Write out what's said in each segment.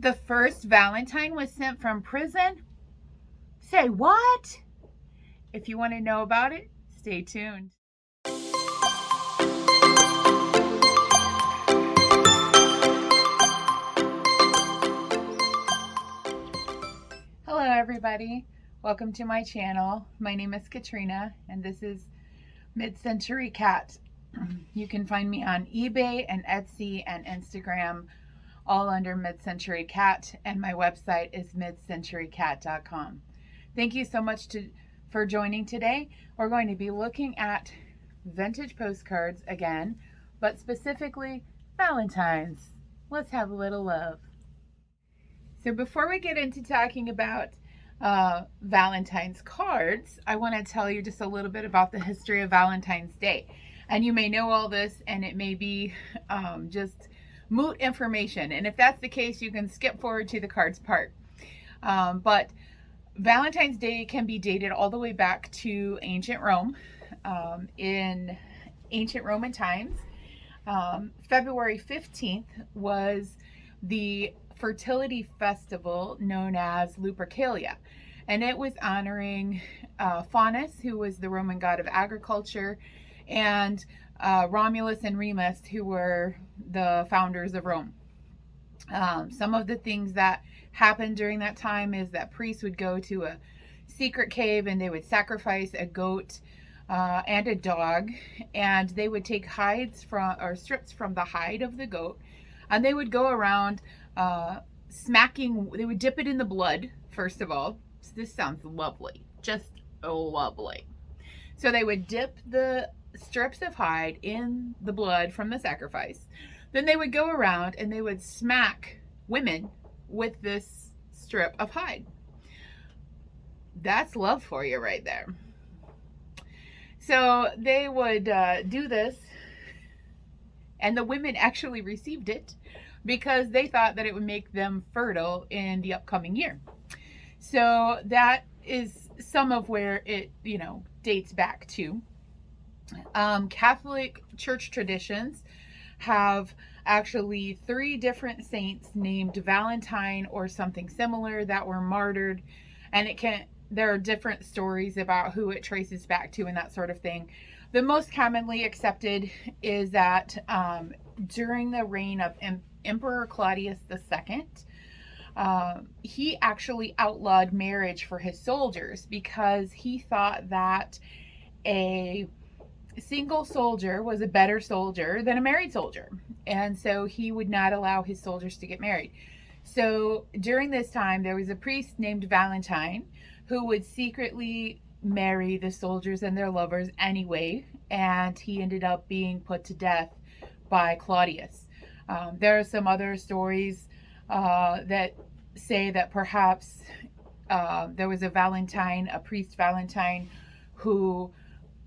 The first Valentine was sent from prison? Say what? If you want to know about it, stay tuned. Hello everybody, welcome to my channel. My name is Katrina and this is Mid-Century Cat. You can find me on eBay and Etsy and Instagram, all under Mid-Century Cat, and my website is midcenturycat.com. Thank you so much for joining today. We're going to be looking at vintage postcards again, but specifically Valentine's. Let's have a little love. So before we get into talking about Valentine's cards, I want to tell you just a little bit about the history of Valentine's Day. And you may know all this and it may be just moot information. And if that's the case, you can skip forward to the cards part. But Valentine's Day can be dated all the way back to ancient Rome. In ancient Roman times, February 15th was the fertility festival known as Lupercalia, and it was honoring Faunus, who was the Roman god of agriculture, and Romulus and Remus, who were the founders of Rome. Some of the things that happened during that time is that priests would go to a secret cave and they would sacrifice a goat and a dog, and they would take hides from, or strips from the hide of the goat, and they would go around smacking. They would dip it in the blood first of all. So this sounds lovely, just lovely. So they would dip the strips of hide in the blood from the sacrifice. Then they would go around and they would smack women with this strip of hide. That's love for you right there. So they would do this, and the women actually received it because they thought that it would make them fertile in the upcoming year. So that is some of where it, dates back to. Catholic Church traditions have actually 3 different saints named Valentine or something similar that were martyred, and there are different stories about who it traces back to and that sort of thing. The most commonly accepted is that during the reign of Emperor Claudius II, he actually outlawed marriage for his soldiers because he thought that a single soldier was a better soldier than a married soldier. And so he would not allow his soldiers to get married. So during this time, there was a priest named Valentine who would secretly marry the soldiers and their lovers anyway, and he ended up being put to death by Claudius. There are some other stories that say that perhaps there was a priest Valentine, who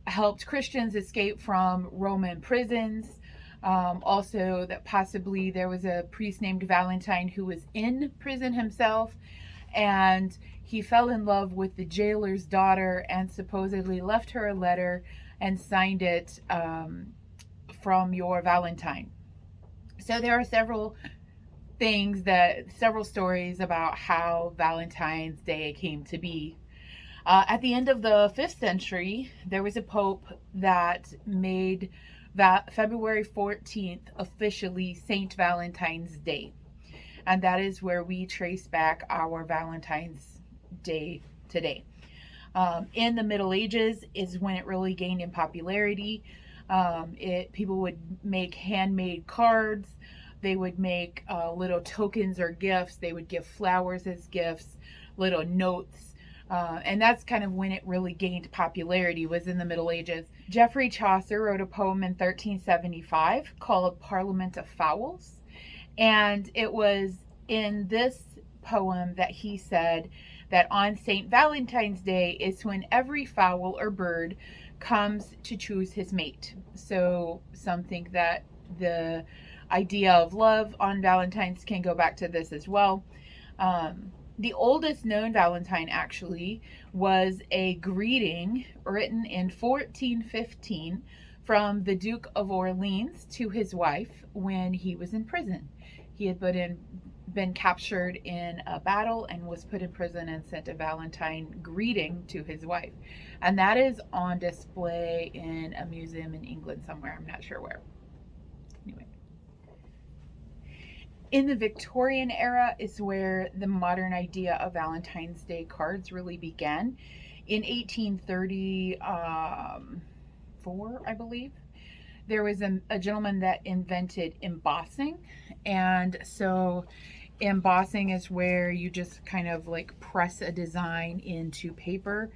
helped Christians escape from Roman prisons. Also, that possibly there was a priest named Valentine who was in prison himself, and he fell in love with the jailer's daughter and supposedly left her a letter and signed it from your Valentine. So there are several stories about how Valentine's Day came to be. At the end of the 5th century, there was a pope that made February 14th officially Saint Valentine's Day. And that is where we trace back our Valentine's Day today. In the Middle Ages is when it really gained in popularity. People would make handmade cards. They would make little tokens or gifts. They would give flowers as gifts, little notes. And that's kind of when it really gained popularity, was in the Middle Ages. Geoffrey Chaucer wrote a poem in 1375 called Parliament of Fowls. And it was in this poem that he said that on St. Valentine's Day is when every fowl or bird comes to choose his mate. So some think that the idea of love on Valentine's can go back to this as well. The oldest known Valentine actually was a greeting written in 1415 from the Duke of Orleans to his wife when he was in prison. He had been captured in a battle and was put in prison and sent a Valentine greeting to his wife. And that is on display in a museum in England somewhere. I'm not sure where. Anyway. In the Victorian era is where the modern idea of Valentine's Day cards really began. In 1834, I believe, there was a gentleman that invented embossing. And so embossing is where you just kind of like press a design into paper.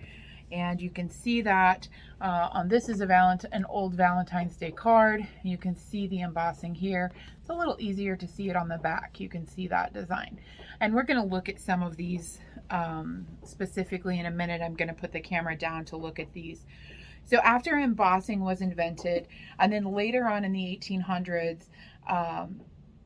And you can see that on this is an old Valentine's Day card. You can see the embossing here. It's a little easier to see it on the back. You can see that design. And we're going to look at some of these specifically in a minute. I'm going to put the camera down to look at these. So after embossing was invented, and then later on in the 1800s,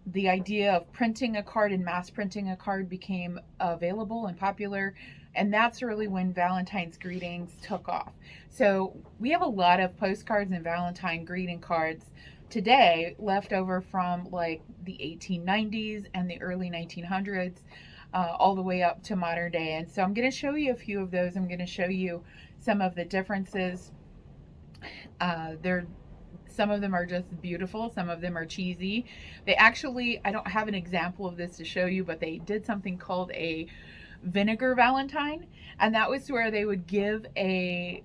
the idea of printing a card and mass printing a card became available and popular. And that's really when Valentine's greetings took off. So we have a lot of postcards and Valentine greeting cards today left over from like the 1890s and the early 1900s, all the way up to modern day. And so I'm going to show you a few of those. I'm going to show you some of the differences. Some of them are just beautiful. Some of them are cheesy. They actually, I don't have an example of this to show you, but they did something called a vinegar Valentine, and that was where they would give a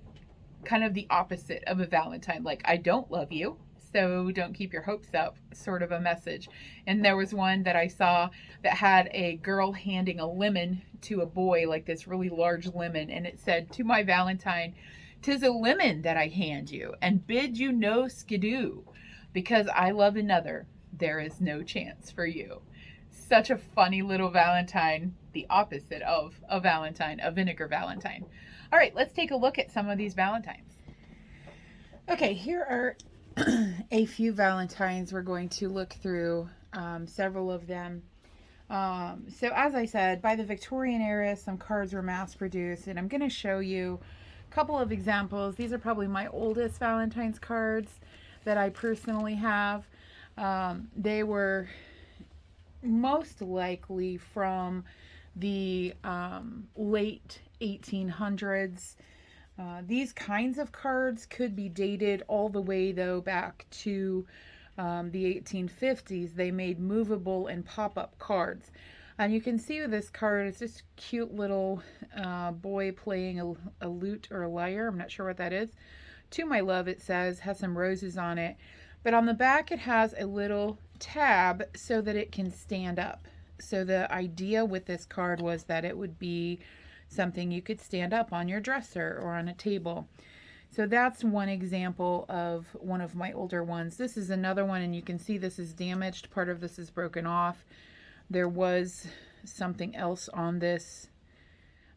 kind of the opposite of a Valentine, like I don't love you, so don't keep your hopes up, sort of a message. And there was one that I saw that had a girl handing a lemon to a boy, like this really large lemon, and it said, "To my Valentine, 'tis a lemon that I hand you, and bid you no skidoo, because I love another, there is no chance for you." Such a funny little Valentine, the opposite of a Valentine, a vinegar Valentine. All right, let's take a look at some of these Valentines. Okay, here are a few Valentines. We're going to look through several of them. So as I said, by the Victorian era, some cards were mass produced, and I'm going to show you a couple of examples. These are probably my oldest Valentine's cards that I personally have. They were most likely from the late 1800s. These kinds of cards could be dated all the way though back to the 1850s. They made movable and pop-up cards. And you can see with this card, it's this cute little boy playing a lute or a lyre. I'm not sure what that is. "To my love," it says, has some roses on it. But on the back, it has a little tab so that it can stand up. So the idea with this card was that it would be something you could stand up on your dresser or on a table. So that's one example of one of my older ones. This is another one, and you can see this is damaged. Part of this is broken off. There was something else on this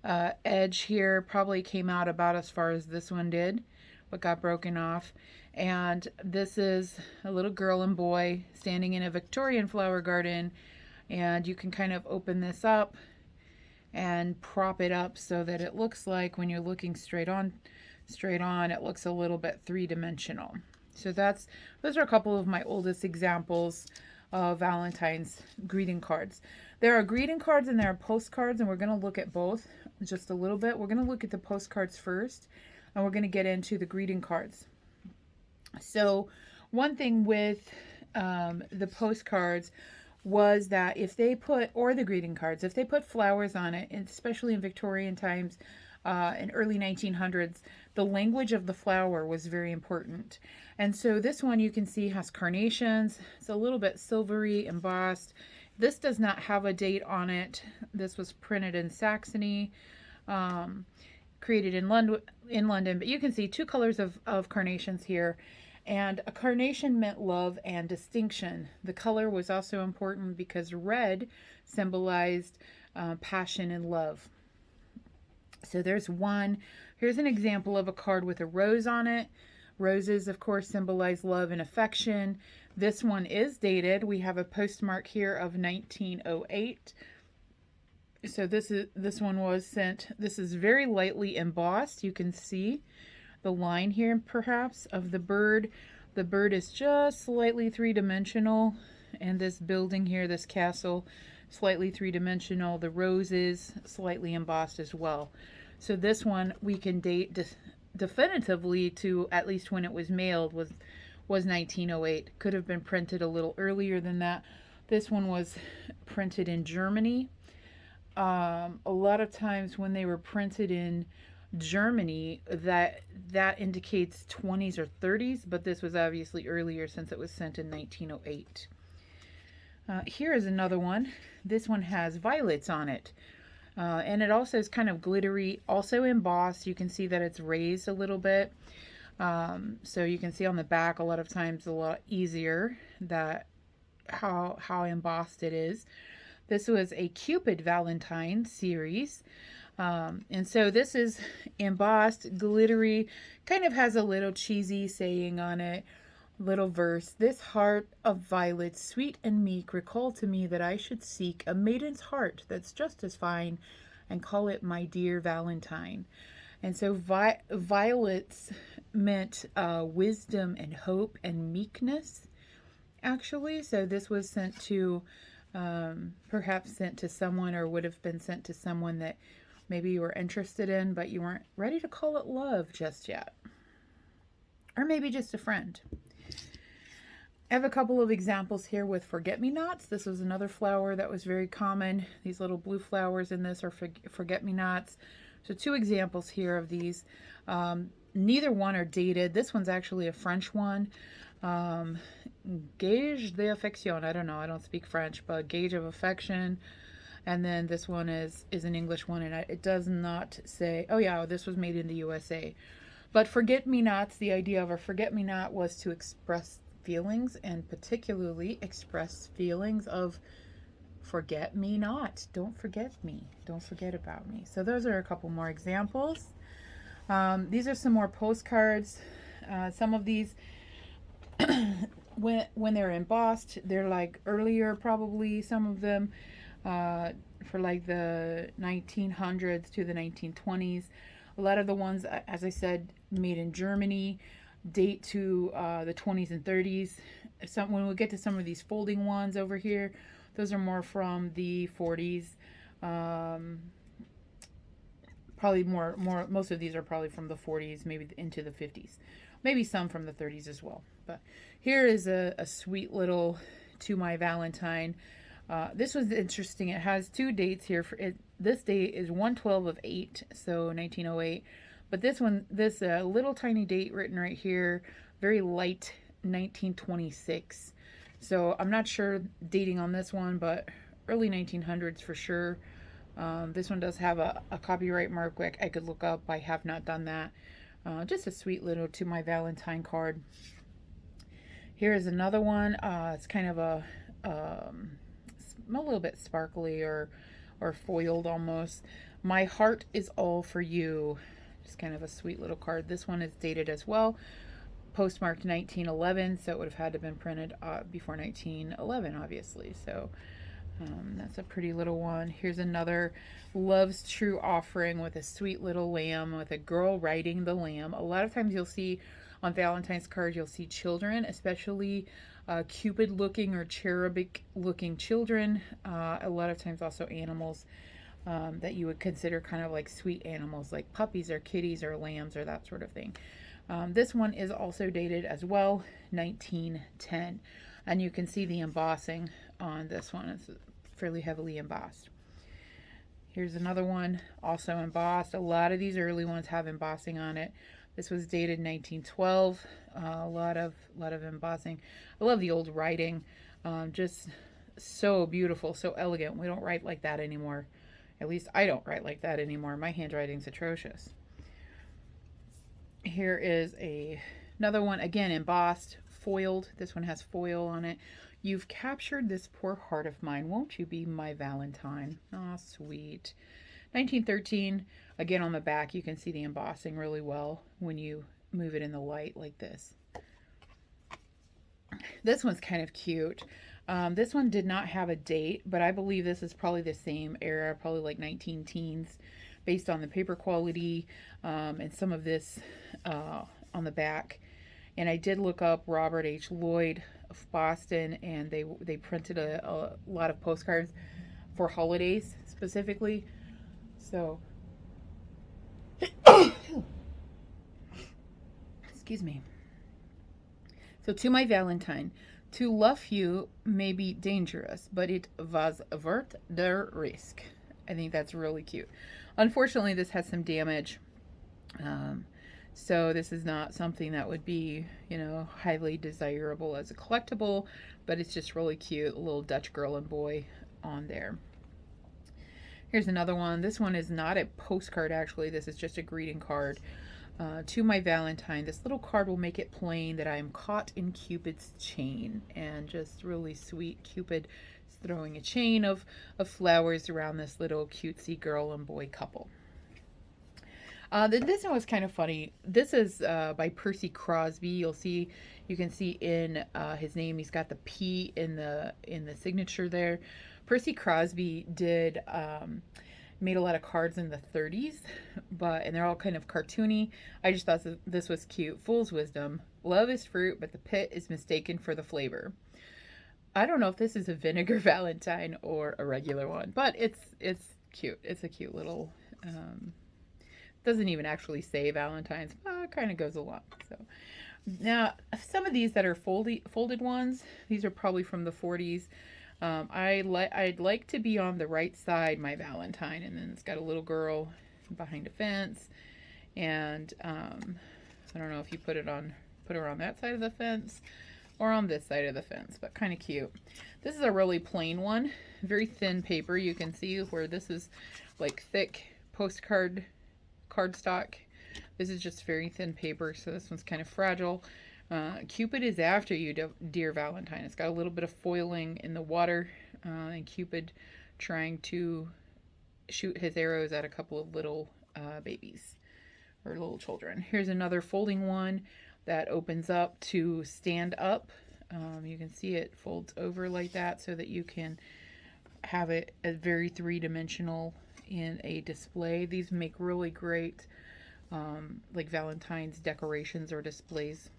edge here. Probably came out about as far as this one did, but got broken off. And this is a little girl and boy standing in a Victorian flower garden, and you can kind of open this up and prop it up so that it looks like when you're looking straight on, it looks a little bit three-dimensional. So those are a couple of my oldest examples of Valentine's greeting cards. There are greeting cards and there are postcards, and we're going to look at both just a little bit. We're going to look at the postcards first, and we're going to get into the greeting cards. So one thing with the postcards was that if they put, or the greeting cards, if they put flowers on it, especially in Victorian times, in early 1900s, the language of the flower was very important. And so this one you can see has carnations. It's a little bit silvery embossed. This does not have a date on it. This was printed in Saxony, created in London, but you can see two colors of carnations here. And a carnation meant love and distinction. The color was also important because red symbolized passion and love. So there's one. Here's an example of a card with a rose on it. Roses, of course, symbolize love and affection. This one is dated. We have a postmark here of 1908. So this one was sent. This is very lightly embossed. You can see the line here perhaps of the bird. The bird is just slightly three-dimensional, and this building here, this castle, slightly three-dimensional. The roses slightly embossed as well. So this one we can date definitively to at least when it was mailed was 1908. Could have been printed a little earlier than that. This one was printed in Germany. A lot of times when they were printed in Germany, that indicates 20s or 30s, but this was obviously earlier since it was sent in 1908. Here is another one. This one has violets on it. And it also is kind of glittery, also embossed. You can see that it's raised a little bit. So you can see on the back a lot of times a lot easier that how embossed it is. This was a Cupid Valentine series. And so this is embossed, glittery, kind of has a little cheesy saying on it, little verse. This heart of violets, sweet and meek, recall to me that I should seek a maiden's heart that's just as fine and call it my dear Valentine. And so violets meant wisdom and hope and meekness, actually. So this was sent to, perhaps sent to someone, or would have been sent to someone that maybe you were interested in, but you weren't ready to call it love just yet. Or maybe just a friend. I have a couple of examples here with forget-me-nots. This was another flower that was very common. These little blue flowers in this are forget-me-nots. So two examples here of these. Neither one are dated. This one's actually a French one. Gage d'affection. I don't know. I don't speak French, but gauge of affection. And then this one is an English one, and it does not say, oh yeah, this was made in the USA. But forget-me-nots, the idea of a forget-me-not was to express feelings, and particularly express feelings of forget me not. Don't forget me. Don't forget about me. So those are a couple more examples. These are some more postcards. Some of these, when they're embossed, they're like earlier probably, some of them, for like the 1900s to the 1920s. A lot of the ones, as I said, made in Germany, date to the 20s and 30s. When we get to some of these folding ones over here, those are more from the 40s. Probably more, most of these are probably from the 40s, maybe into the 50s. Maybe some from the 30s as well. But here is a sweet little To My Valentine. This was interesting. It has two dates here. This date is 1/12/8, so 1908. But this one, this little tiny date written right here, very light, 1926. So I'm not sure dating on this one, but early 1900s for sure. This one does have a copyright mark I could look up. I have not done that. Just a sweet little To My Valentine card. Here is another one. It's kind of a little bit sparkly or foiled almost. My heart is all for you. Just kind of a sweet little card. This one is dated as well, postmarked 1911, so it would have had to have been printed before 1911, obviously. So that's a pretty little one. Here's another Love's True Offering with a sweet little lamb, with a girl riding the lamb. A lot of times you'll see on Valentine's cards, you'll see children, especially Cupid looking or cherubic looking children. A lot of times also animals that you would consider kind of like sweet animals, like puppies or kitties or lambs or that sort of thing. This one is also dated as well, 1910. And you can see the embossing on this one. It's fairly heavily embossed. Here's another one, also embossed. A lot of these early ones have embossing on it. This was dated 1912. A lot of embossing. I love the old writing. Just so beautiful, so elegant. We don't write like that anymore. At least I don't write like that anymore. My handwriting's atrocious. Here is another one, again embossed, foiled. This one has foil on it. You've captured this poor heart of mine. Won't you be my Valentine? Ah, sweet. 1913. Again, on the back, you can see the embossing really well when you move it in the light like this. This one's kind of cute. This one did not have a date, but I believe this is probably the same era, probably like 19 teens, based on the paper quality and some of this on the back. And I did look up Robert H. Lloyd of Boston, and they printed a lot of postcards. for holidays specifically. So, excuse me. So, to my Valentine, to love you may be dangerous, but it was worth the risk. I think that's really cute. Unfortunately, this has some damage. So this is not something that would be, highly desirable as a collectible, but it's just really cute. A little Dutch girl and boy on there. Here's another one. This one is not a postcard, actually. This is just a greeting card. To my Valentine, this little card will make it plain that I am caught in Cupid's chain. And just really sweet. Cupid is throwing a chain of flowers around this little cutesy girl and boy couple. This one was kind of funny. This is by Percy Crosby. You can see in his name, he's got the P in the signature there. Percy Crosby made a lot of cards in the 30s, and they're all kind of cartoony. I just thought this was cute. Fool's wisdom: love is fruit, but the pit is mistaken for the flavor. I don't know if this is a vinegar Valentine or a regular one, but it's cute. It's a cute little. Doesn't even actually say Valentine's, but it kind of goes along. So now some of these that are folded ones, these are probably from the 40s. I'd like to be on the right side, my Valentine, and then it's got a little girl behind a fence, and I don't know if you put her on that side of the fence or on this side of the fence, but kind of cute. This is a really plain one, very thin paper. You can see where this is like thick postcard cardstock. This is just very thin paper, so this one's kind of fragile. Cupid is after you, dear Valentine. It's got a little bit of foiling in the water, and Cupid trying to shoot his arrows at a couple of little babies or little children. Here's another folding one that opens up to stand up. You can see it folds over like that so that you can have it as very three-dimensional in a display. These make really great like Valentine's decorations or displays.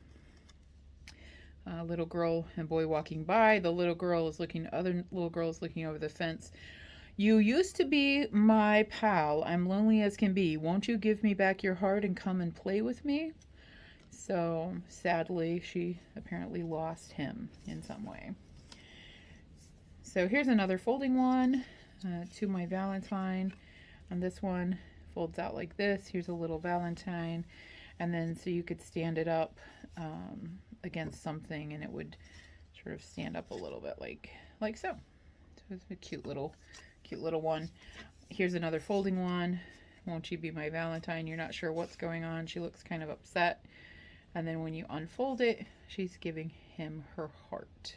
Little girl and boy walking by. The little girl is other little girls looking over the fence. You used to be my pal. I'm lonely as can be. Won't you give me back your heart and come and play with me? So sadly, she apparently lost him in some way. So here's another folding one, to my Valentine. And this one folds out like this. Here's a little Valentine. And then so you could stand it up against something and it would sort of stand up a little bit like so. So it's a cute little one. Here's another folding one. Won't you be my Valentine? You're not sure what's going on. She looks kind of upset. And then when you unfold it, she's giving him her heart.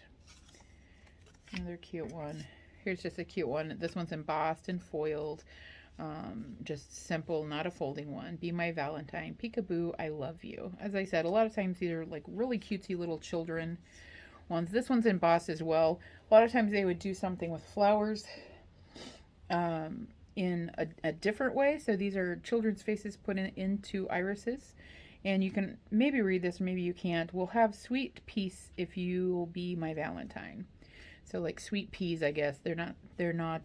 Another cute one. Here's just a cute one. This one's embossed and foiled. Just simple, not a folding one. Be my Valentine. Peekaboo, I love you. As I said, a lot of times these are like really cutesy little children ones. This one's embossed as well. A lot of times they would do something with flowers in a different way. So these are children's faces put into irises. And you can maybe read this, or maybe you can't. We'll have sweet peace if you'll be my Valentine. So like sweet peas, I guess. They're not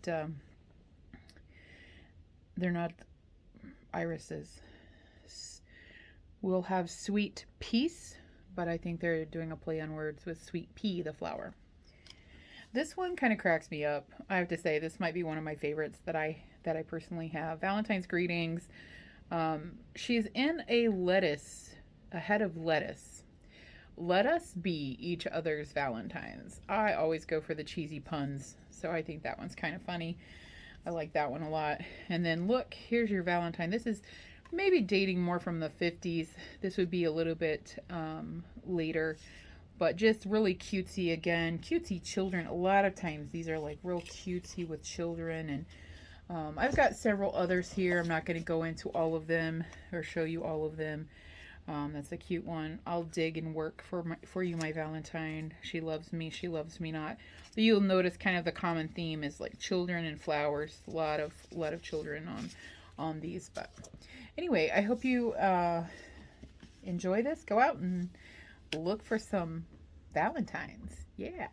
irises. We'll have sweet peace, but I think they're doing a play on words with sweet pea, the flower. This one kind of cracks me up. I have to say, this might be one of my favorites that I personally have. Valentine's greetings. She's in a head of lettuce. Let us be each other's Valentines. I always go for the cheesy puns, so I think that one's kind of funny. I like that one a lot. And then look, here's your Valentine. This is maybe dating more from the 50s. This would be a little bit later, but just really cutesy again. Cutesy children. A lot of times these are like real cutesy with children. And I've got several others here. I'm not going to go into all of them or show you all of them. That's a cute one. I'll dig and work for you, my Valentine. She loves me not. But you'll notice kind of the common theme is like children and flowers. A lot of children on these. But anyway, I hope you enjoy this. Go out and look for some Valentines. Yeah.